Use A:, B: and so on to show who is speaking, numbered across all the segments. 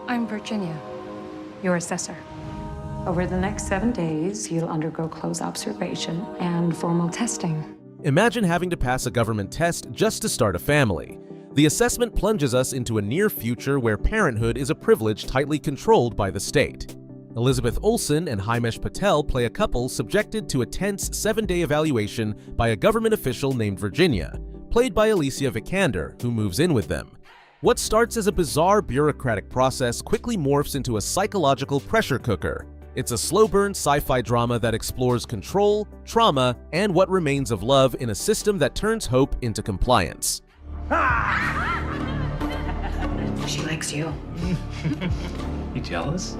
A: I'm Virginia, your assessor.
B: Over the next 7 days, you'll undergo close observation and formal testing.
C: Imagine having to pass a government test just to start a family. The assessment plunges us into a near future where parenthood is a privilege tightly controlled by the state. Elizabeth Olsen and Himesh Patel play a couple subjected to a tense 7-day evaluation by a government official named Virginia, played by Alicia Vikander, who moves in with them. What starts as a bizarre bureaucratic process quickly morphs into a psychological pressure cooker. It's a slow-burn sci-fi drama that explores control, trauma, and what remains of love in a system that turns hope into compliance.
B: She likes you.
D: You jealous?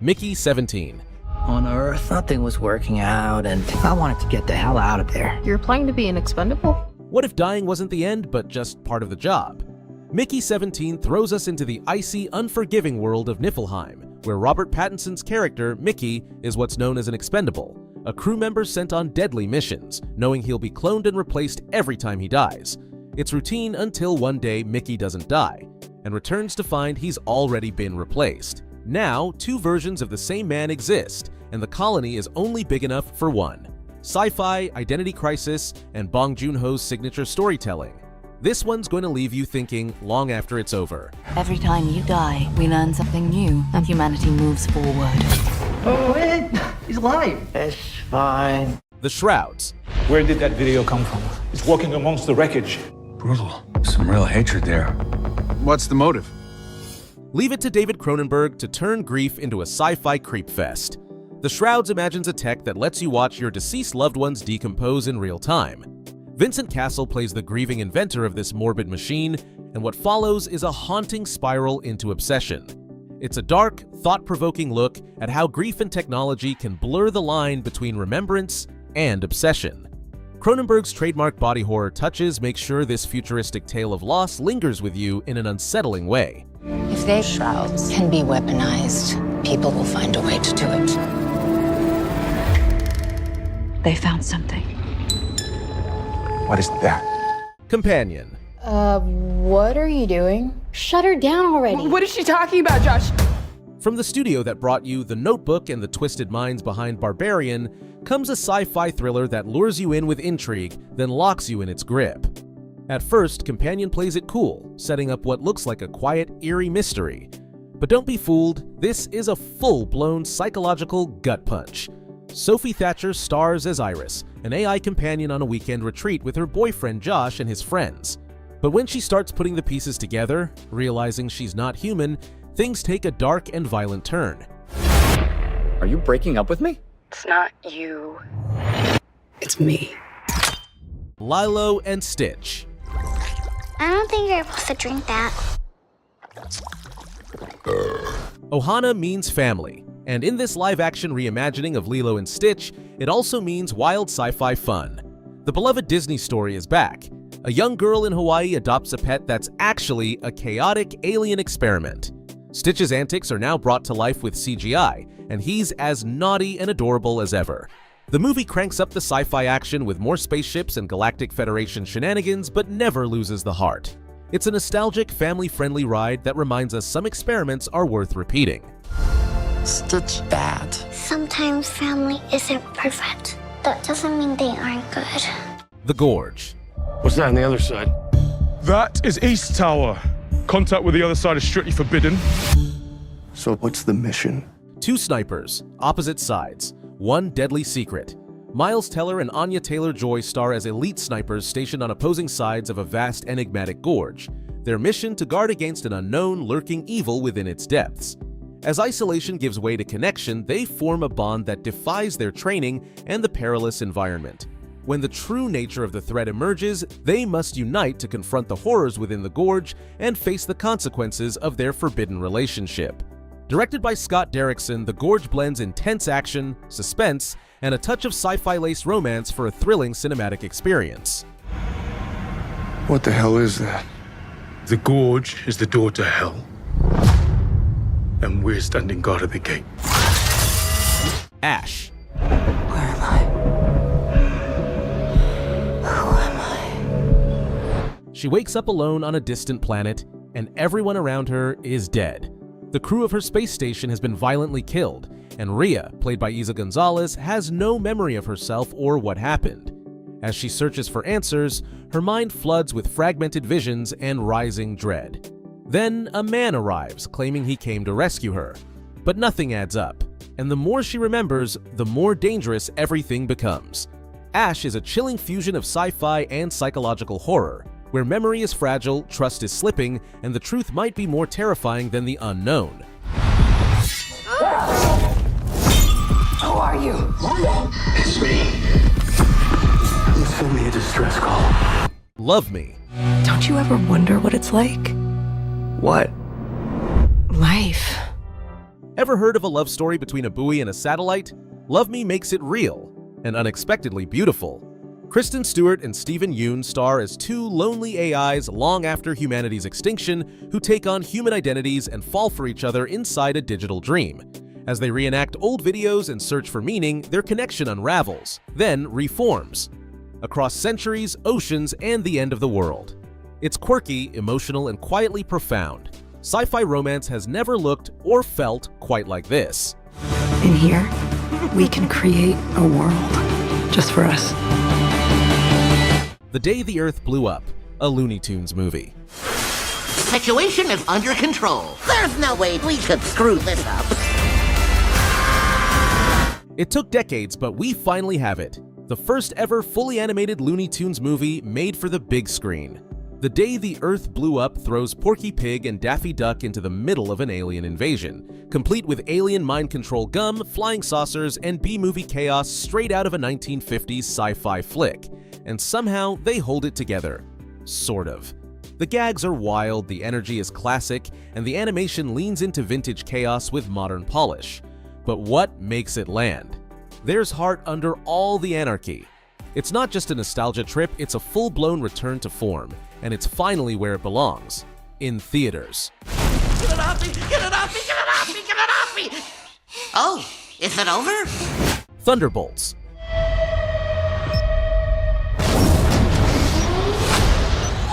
C: Mickey, 17.
E: On Earth, nothing was working out, and I wanted to get the hell out of there.
F: You're applying to be an expendable?
C: What if dying wasn't the end, but just part of the job? Mickey, 17 throws us into the icy, unforgiving world of Niflheim, where Robert Pattinson's character, Mickey, is what's known as an expendable, a crew member sent on deadly missions, knowing he'll be cloned and replaced every time he dies. It's routine until one day Mickey doesn't die, and returns to find he's already been replaced. Now, 2 versions of the same man exist, and the colony is only big enough for one. Sci-fi, identity crisis, and Bong Joon-ho's signature storytelling. This one's going to leave you thinking long after it's over.
G: Every time you die, we learn something new, and humanity moves forward.
E: Oh, wait! He's alive! It's fine.
C: The Shrouds.
D: Where did that video come from? It's walking amongst the wreckage.
H: Brutal. Some real hatred there. What's the motive?
C: Leave it to David Cronenberg to turn grief into a sci-fi creep fest. The Shrouds imagines a tech that lets you watch your deceased loved ones decompose in real time. Vincent Cassel plays the grieving inventor of this morbid machine, and what follows is a haunting spiral into obsession. It's a dark, thought-provoking look at how grief and technology can blur the line between remembrance and obsession. Cronenberg's trademark body horror touches make sure this futuristic tale of loss lingers with you in an unsettling way.
G: If their shrouds can be weaponized, people will find a way to do it.
B: They found something.
H: What is that?
C: Companion.
F: What are you doing? Shut her down already.
A: What is she talking about, Josh?
C: From the studio that brought you The Notebook and the twisted minds behind Barbarian comes a sci-fi thriller that lures you in with intrigue, then locks you in its grip. At first, Companion plays it cool, setting up what looks like a quiet, eerie mystery. But don't be fooled, this is a full-blown psychological gut punch. Sophie Thatcher stars as Iris, an AI companion on a weekend retreat with her boyfriend Josh and his friends. But when she starts putting the pieces together, realizing she's not human, things take a dark and violent turn.
E: Are you breaking up with me?
B: It's not you. It's me.
C: Lilo and Stitch.
I: I don't think you're supposed to drink that.
C: Ohana means family, and in this live-action reimagining of Lilo and Stitch, it also means wild sci-fi fun. The beloved Disney story is back. A young girl in Hawaii adopts a pet that's actually a chaotic alien experiment. Stitch's antics are now brought to life with CGI, and he's as naughty and adorable as ever. The movie cranks up the sci-fi action with more spaceships and Galactic Federation shenanigans, but never loses the heart. It's a nostalgic, family-friendly ride that reminds us some experiments are worth repeating.
E: Stitch bad.
I: Sometimes family isn't perfect. That doesn't mean they aren't good.
C: The Gorge.
J: What's that on the other side? That is East Tower. Contact with the other side is strictly forbidden.
H: So what's the mission?
C: 2 snipers, opposite sides, one deadly secret. Miles Teller and Anya Taylor-Joy star as elite snipers stationed on opposing sides of a vast enigmatic gorge, their mission to guard against an unknown lurking evil within its depths. As isolation gives way to connection, they form a bond that defies their training and the perilous environment. When the true nature of the threat emerges, they must unite to confront the horrors within the gorge and face the consequences of their forbidden relationship. Directed by Scott Derrickson, The Gorge blends intense action, suspense, and a touch of sci-fi-laced romance for a thrilling cinematic experience.
H: What the hell is that?
J: The gorge is the door to hell. And we're standing guard at the gate.
C: Ash.
G: Where am I? Who am I?
C: She wakes up alone on a distant planet, and everyone around her is dead. The crew of her space station has been violently killed, and Rhea, played by Isa Gonzalez, has no memory of herself or what happened. As she searches for answers, her mind floods with fragmented visions and rising dread. Then a man arrives, claiming he came to rescue her. But nothing adds up, and the more she remembers, the more dangerous everything becomes. Ash is a chilling fusion of sci-fi and psychological horror, where memory is fragile, trust is slipping, and the truth might be more terrifying than the unknown.
E: Who are you?
H: It's me. Send me a distress call.
C: Love Me.
K: Don't you ever wonder what it's like?
E: What?
K: Life.
C: Ever heard of a love story between a buoy and a satellite? Love Me makes it real and unexpectedly beautiful. Kristen Stewart and Stephen Yeun star as two lonely AIs long after humanity's extinction who take on human identities and fall for each other inside a digital dream. As they reenact old videos and search for meaning, their connection unravels, then reforms. Across centuries, oceans, and the end of the world. It's quirky, emotional, and quietly profound. Sci-fi romance has never looked or felt quite like this.
K: In here, we can create a world just for us.
C: The Day the Earth Blew Up, a Looney Tunes movie.
L: The situation is under control. There's no way we could screw this up.
C: It took decades, but we finally have it. The first ever fully animated Looney Tunes movie made for the big screen. The Day the Earth Blew Up throws Porky Pig and Daffy Duck into the middle of an alien invasion, complete with alien mind control gum, flying saucers, and B-movie chaos straight out of a 1950s sci-fi flick. And somehow they hold it together. Sort of. The gags are wild, the energy is classic, and the animation leans into vintage chaos with modern polish. But what makes it land? There's heart under all the anarchy. It's not just a nostalgia trip, it's a full-blown return to form, and it's finally where it belongs, in theaters.
L: Get it off me! Get it off me! Get it off me! Get it off me! Oh, is it over?
C: Thunderbolts.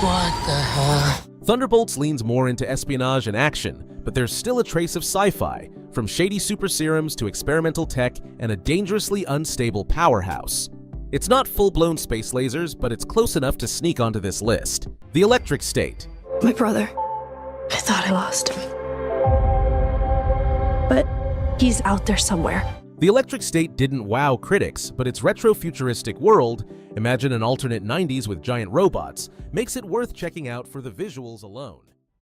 L: What the hell?
C: Thunderbolts leans more into espionage and action, but there's still a trace of sci-fi, from shady super serums to experimental tech and a dangerously unstable powerhouse. It's not full-blown space lasers, but it's close enough to sneak onto this list. The Electric State.
K: My brother. I thought I lost him. But he's out there somewhere.
C: The Electric State didn't wow critics, but its retro-futuristic world, imagine an alternate 90s with giant robots, makes it worth checking out for the visuals alone.